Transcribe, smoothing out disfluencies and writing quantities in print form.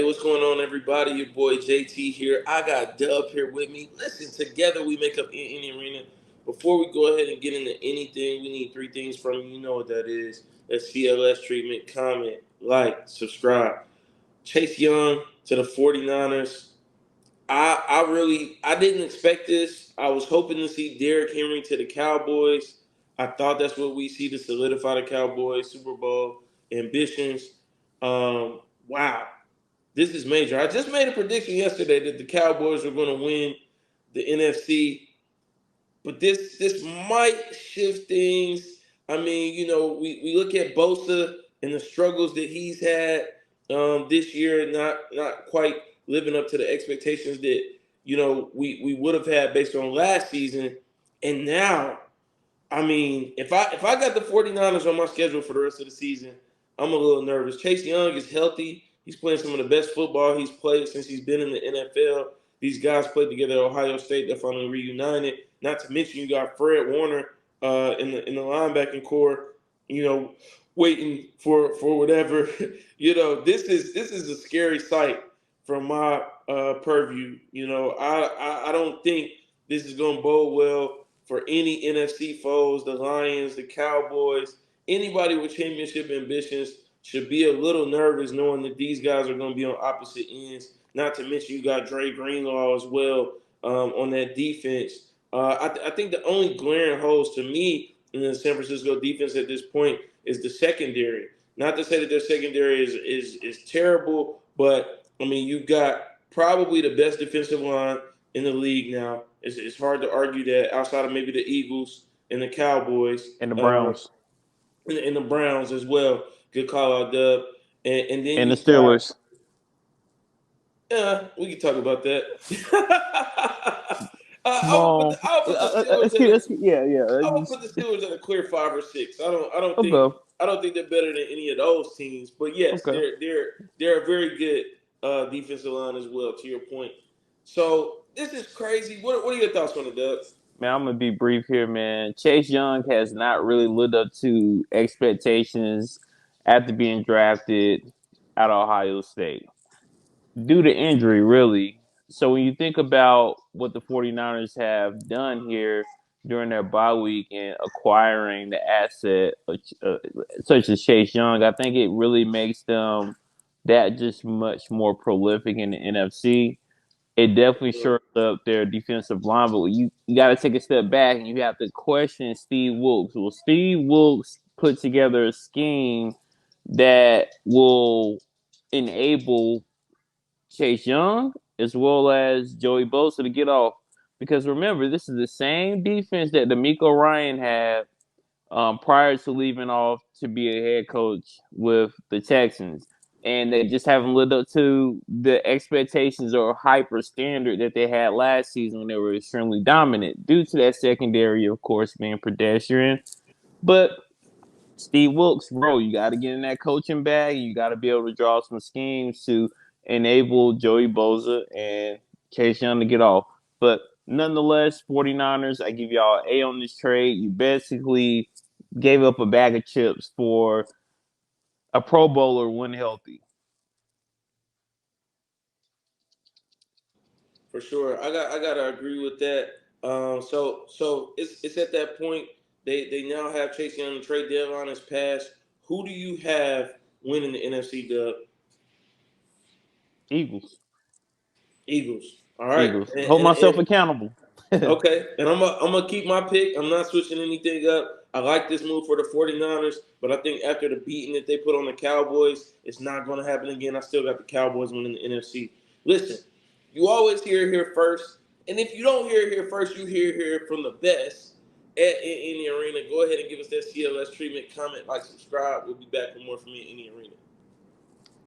what's going on, everybody? Your boy JT here. I got Dub here with me. Listen, together we make up any arena. Before we go ahead and get into anything, we need three things from you. You know what that is. That's CLS treatment, comment, like, subscribe. Chase Young to the 49ers. I didn't expect this. I was hoping to see Derrick Henry to the Cowboys. I thought that's what we see to solidify the Cowboys Super Bowl ambitions. Wow, this is major. I just made a prediction yesterday that the Cowboys were going to win the NFC, but this might shift things. I mean, we look at Bosa and the struggles that he's had this year, not quite living up to the expectations that we would have had based on last season. And now, I mean, if I got the 49ers on my schedule for the rest of the season, I'm a little nervous. Chase Young is healthy. He's playing some of the best football he's played since he's been in the NFL. These guys played together at Ohio State. They're finally reunited. Not to mention you got Fred Warner in the linebacking core, waiting for whatever. This is a scary sight from my purview. I don't think this is going to bode well for any NFC foes, the Lions, the Cowboys, anybody with championship ambitions should be a little nervous knowing that these guys are going to be on opposite ends. Not to mention you got Dre Greenlaw as well on that defense. I think the only glaring holes to me in the San Francisco defense at this point is the secondary. Not to say that their secondary is terrible, but, I mean, you've got probably the best defensive line in the league now. It's hard to argue that outside of maybe the Eagles and the Cowboys. And the Browns. And the Browns as well. Good call out, Dub. And then And the Steelers. Yeah, we can talk about that. Small. I'll put the Steelers at a clear 5 or 6. I don't think they're better than any of those teams. But yes, they're a very good defensive line as well. To your point. So this is crazy. What are your thoughts on it, Dub? Man, I'm gonna be brief here, man. Chase Young has not really lived up to expectations after being drafted out of Ohio State due to injury, really. So when you think about what the 49ers have done here during their bye week and acquiring the asset such as Chase Young, I think it really makes them that just much more prolific in the NFC. It definitely shores up their defensive line, but you got to take a step back and you have to question Steve Wilks. Will Steve Wilks put together a scheme that will enable Chase Young as well as Joey Bosa to get off? Because remember, this is the same defense that DeMeco Ryan had prior to leaving off to be a head coach with the Texans. And they just haven't lived up to the expectations or hyper standard that they had last season when they were extremely dominant due to that secondary, of course, being pedestrian. But Steve Wilks, bro, you got to get in that coaching bag. You got to be able to draw some schemes to enable Joey Bosa and Chase Young to get off. But nonetheless, 49ers, I give y'all an A on this trade. You basically gave up a bag of chips for a Pro Bowler when healthy. For sure, I gotta agree with that. So it's at that point they now have Chase Young. The trade deadline has passed. Who do you have winning the NFC, Dub? Eagles. All right. Eagles. Hold myself accountable. Okay, and I'm gonna keep my pick. I'm not switching anything up. I like this move for the 49ers, but I think after the beating that they put on the Cowboys, it's not going to happen again. I still got the Cowboys winning the NFC. Listen, you always hear it here first, and if you don't hear it here first, you hear it here from the best in the arena. Go ahead and give us that CLS treatment, comment, like, subscribe. We'll be back with more from me in the arena.